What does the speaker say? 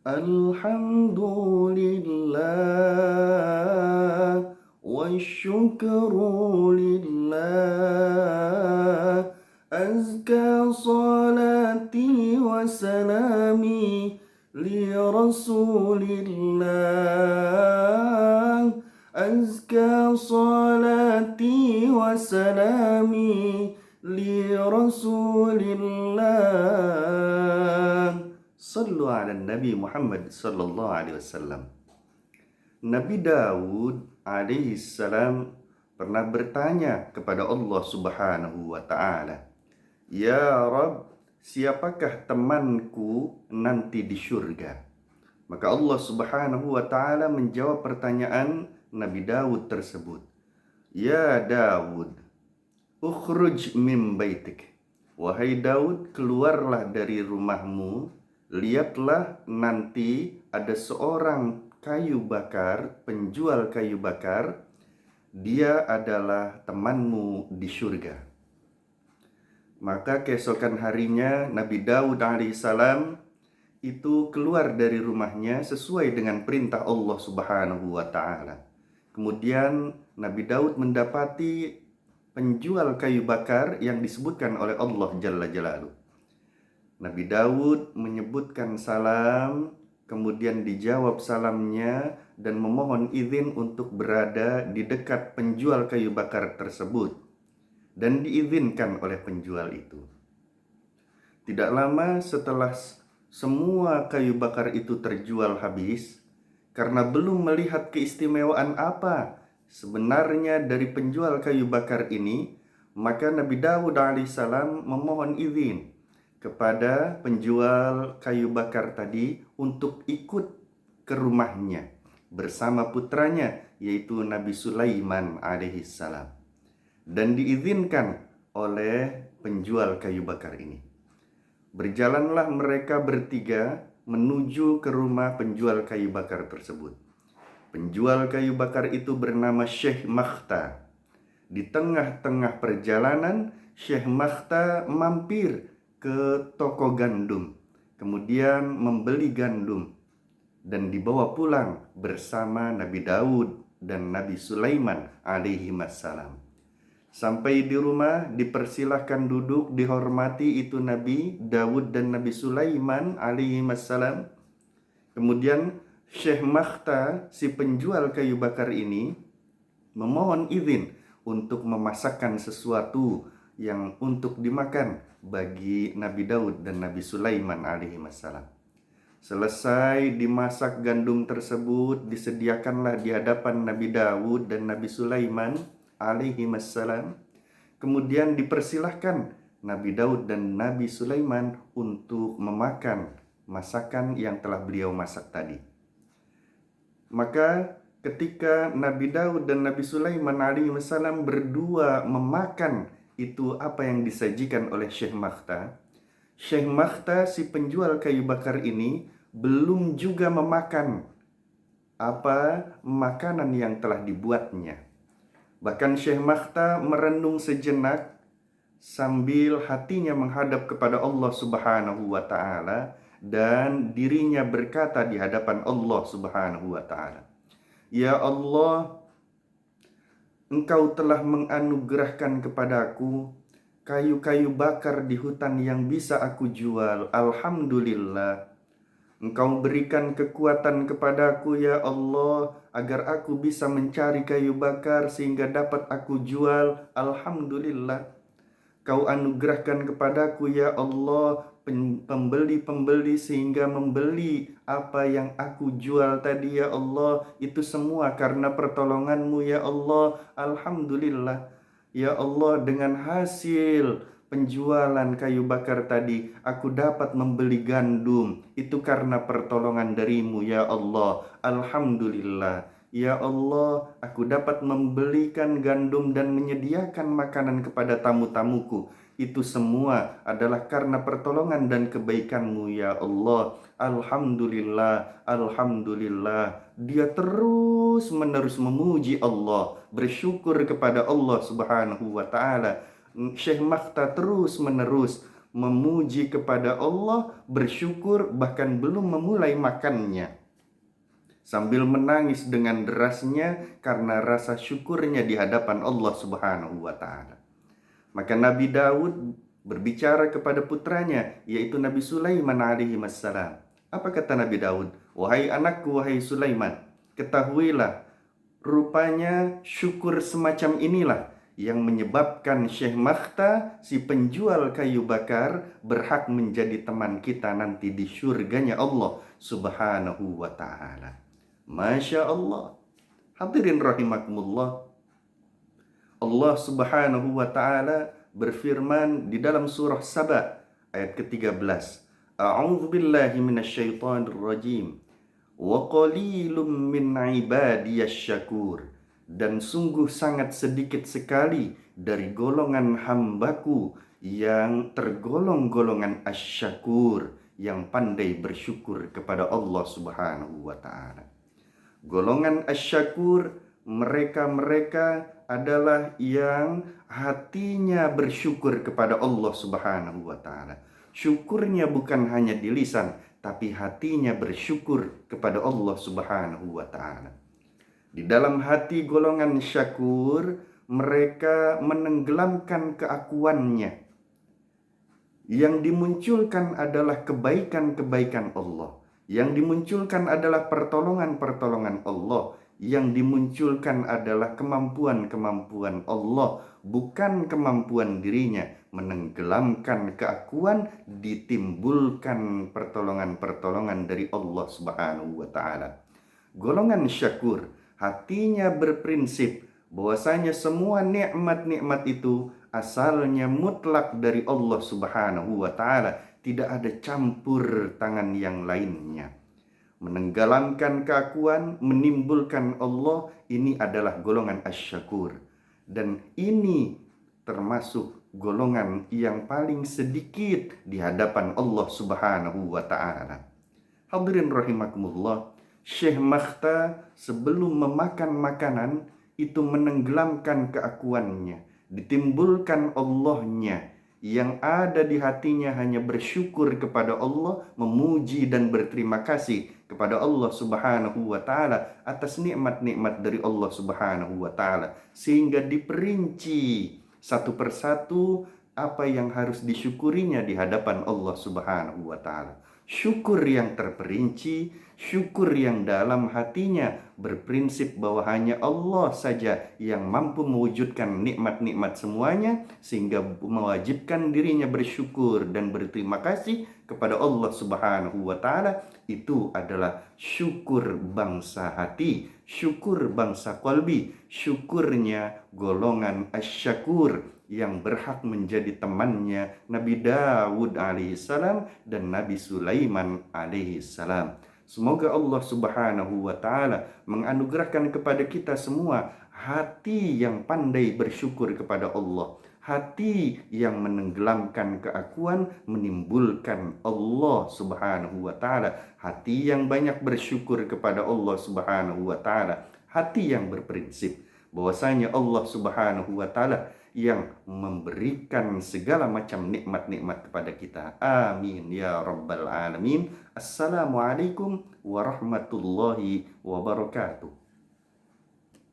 Alhamdulillah wa syukru lillah. Azka salati wa salami li rasulillah. Azka salati wa salami li rasulillah. Sallu ala Nabi Muhammad sallallahu alaihi wasallam. Nabi Daud alaihi salam pernah bertanya kepada Allah Subhanahu wa taala, "Ya Rabb, siapakah temanku nanti di syurga?" Maka Allah Subhanahu wa taala menjawab pertanyaan Nabi Daud tersebut. "Ya Daud, ukhruj min baitik." Wahai Daud, keluarlah dari rumahmu. Lihatlah nanti ada seorang kayu bakar, penjual kayu bakar. Dia adalah temanmu di surga. Maka keesokan harinya Nabi Daud alaihissalam itu keluar dari rumahnya sesuai dengan perintah Allah Subhanahu wa taala. Kemudian Nabi Daud mendapati penjual kayu bakar yang disebutkan oleh Allah Jalla Jalaluhu. Nabi Daud menyebutkan salam, kemudian dijawab salamnya dan memohon izin untuk berada di dekat penjual kayu bakar tersebut, dan diizinkan oleh penjual itu. Tidak lama setelah semua kayu bakar itu terjual habis, karena belum melihat keistimewaan apa sebenarnya dari penjual kayu bakar ini, maka Nabi Daud alaihissalam memohon izin kepada penjual kayu bakar tadi untuk ikut ke rumahnya bersama putranya, yaitu Nabi Sulaiman alaihissalam, dan diizinkan oleh penjual kayu bakar ini. Berjalanlah mereka bertiga menuju ke rumah penjual kayu bakar tersebut. Penjual kayu bakar itu bernama Syekh Makhta. Di tengah-tengah perjalanan, Syekh Makhta mampir ke toko gandum, kemudian membeli gandum dan dibawa pulang bersama Nabi Daud dan Nabi Sulaiman alaihi wassalam. Sampai di rumah dipersilahkan duduk, dihormati itu Nabi Daud dan Nabi Sulaiman alaihi wassalam. Kemudian Syekh Makhta, si penjual kayu bakar ini, memohon izin untuk memasakkan sesuatu yang untuk dimakan bagi Nabi Daud dan Nabi Sulaiman alaihi wassalam. Selesai dimasak gandum tersebut, disediakanlah di hadapan Nabi Daud dan Nabi Sulaiman alaihi wassalam. Kemudian dipersilahkan Nabi Daud dan Nabi Sulaiman untuk memakan masakan yang telah beliau masak tadi. Maka ketika Nabi Daud dan Nabi Sulaiman alaihi wassalam berdua memakan itu apa yang disajikan oleh Syekh Makhta, Syekh Makhta si penjual kayu bakar ini belum juga memakan apa makanan yang telah dibuatnya. Bahkan Syekh Makhta merenung sejenak sambil hatinya menghadap kepada Allah Subhanahu wa taala dan dirinya berkata di hadapan Allah Subhanahu wa taala, "Ya Allah, Engkau telah menganugerahkan kepadaku kayu-kayu bakar di hutan yang bisa aku jual. Alhamdulillah. Engkau berikan kekuatan kepadaku ya Allah agar aku bisa mencari kayu bakar sehingga dapat aku jual. Alhamdulillah. Kau anugerahkan kepadaku ya Allah pembeli-pembeli sehingga membeli apa yang aku jual tadi ya Allah. Itu semua karena pertolonganmu ya Allah. Alhamdulillah. Ya Allah, dengan hasil penjualan kayu bakar tadi aku dapat membeli gandum. Itu karena pertolongan darimu ya Allah. Alhamdulillah. Ya Allah, aku dapat membelikan gandum dan menyediakan makanan kepada tamu-tamuku. Itu semua adalah karena pertolongan dan kebaikan-Mu ya Allah. Alhamdulillah, Alhamdulillah. Dia terus menerus memuji Allah, bersyukur kepada Allah Subhanahu wa ta'ala. Syekh Makhta terus menerus memuji kepada Allah, bersyukur, bahkan belum memulai makannya, sambil menangis dengan derasnya karena rasa syukurnya di hadapan Allah Subhanahu wa Ta'ala. Maka Nabi Daud berbicara kepada putranya, yaitu Nabi Sulaiman alaihi wassalam. Apa kata Nabi Daud? Wahai anakku, wahai Sulaiman, ketahuilah, rupanya syukur semacam inilah yang menyebabkan Syekh Makhta, si penjual kayu bakar, berhak menjadi teman kita nanti di surganya Allah Subhanahu wa Ta'ala. Masya Allah. Hadirin rahimakumullah, Allah Subhanahu wa Ta'ala berfirman di dalam surah Saba ayat ke-13. A'udzu billahi minasyaitonir rajim. Wa qalilum min ibadiyasy syakur. Dan sungguh sangat sedikit sekali dari golongan hambaku yang tergolong golongan asy-syakur, yang pandai bersyukur kepada Allah Subhanahu wa Ta'ala. Golongan asy-syakur, mereka adalah yang hatinya bersyukur kepada Allah Subhanahu wa Ta'ala. Syukurnya bukan hanya di lisan, tapi hatinya bersyukur kepada Allah Subhanahu wa Ta'ala. Di dalam hati golongan syakur, mereka menenggelamkan keakuannya. Yang dimunculkan adalah kebaikan-kebaikan Allah. Yang dimunculkan adalah pertolongan-pertolongan Allah. Yang dimunculkan adalah kemampuan-kemampuan Allah, bukan kemampuan dirinya. Menenggelamkan keakuan, ditimbulkan pertolongan-pertolongan dari Allah Subhanahu wa Ta'ala. Golongan syakur, hatinya berprinsip bahwasanya semua nikmat-nikmat itu asalnya mutlak dari Allah Subhanahu wa Ta'ala, tidak ada campur tangan yang lainnya. Menenggelamkan keakuan, menimbulkan Allah, ini adalah golongan asy-syakur. Dan ini termasuk golongan yang paling sedikit di hadapan Allah Subhanahu wa Ta'ala. Hadirin rahimakumullah, Syekh Makhta sebelum memakan makanan itu menenggelamkan keakuannya, ditimbulkan Allahnya. Yang ada di hatinya hanya bersyukur kepada Allah, memuji dan berterima kasih kepada Allah Subhanahu wa Ta'ala atas nikmat-nikmat dari Allah Subhanahu wa Ta'ala, sehingga diperinci satu persatu apa yang harus disyukurinya di hadapan Allah Subhanahu wa Ta'ala. Syukur yang terperinci, syukur yang dalam hatinya berprinsip bahwa hanya Allah saja yang mampu mewujudkan nikmat-nikmat semuanya, sehingga mewajibkan dirinya bersyukur dan berterima kasih kepada Allah Subhanahu wa Ta'ala. Itu adalah syukur bangsa hati, syukur bangsa qalbi, syukurnya golongan asy-syakur yang berhak menjadi temannya Nabi Daud alaihissalam dan Nabi Sulaiman alaihissalam. Semoga Allah Subhanahu wa Ta'ala menganugerahkan kepada kita semua hati yang pandai bersyukur kepada Allah, hati yang menenggelamkan keakuan, menimbulkan Allah Subhanahu wa Ta'ala, hati yang banyak bersyukur kepada Allah Subhanahu wa Ta'ala, hati yang berprinsip bahwasanya Allah Subhanahu wa Ta'ala yang memberikan segala macam nikmat-nikmat kepada kita. Amin ya rabbal alamin. Assalamualaikum warahmatullahi wabarakatuh.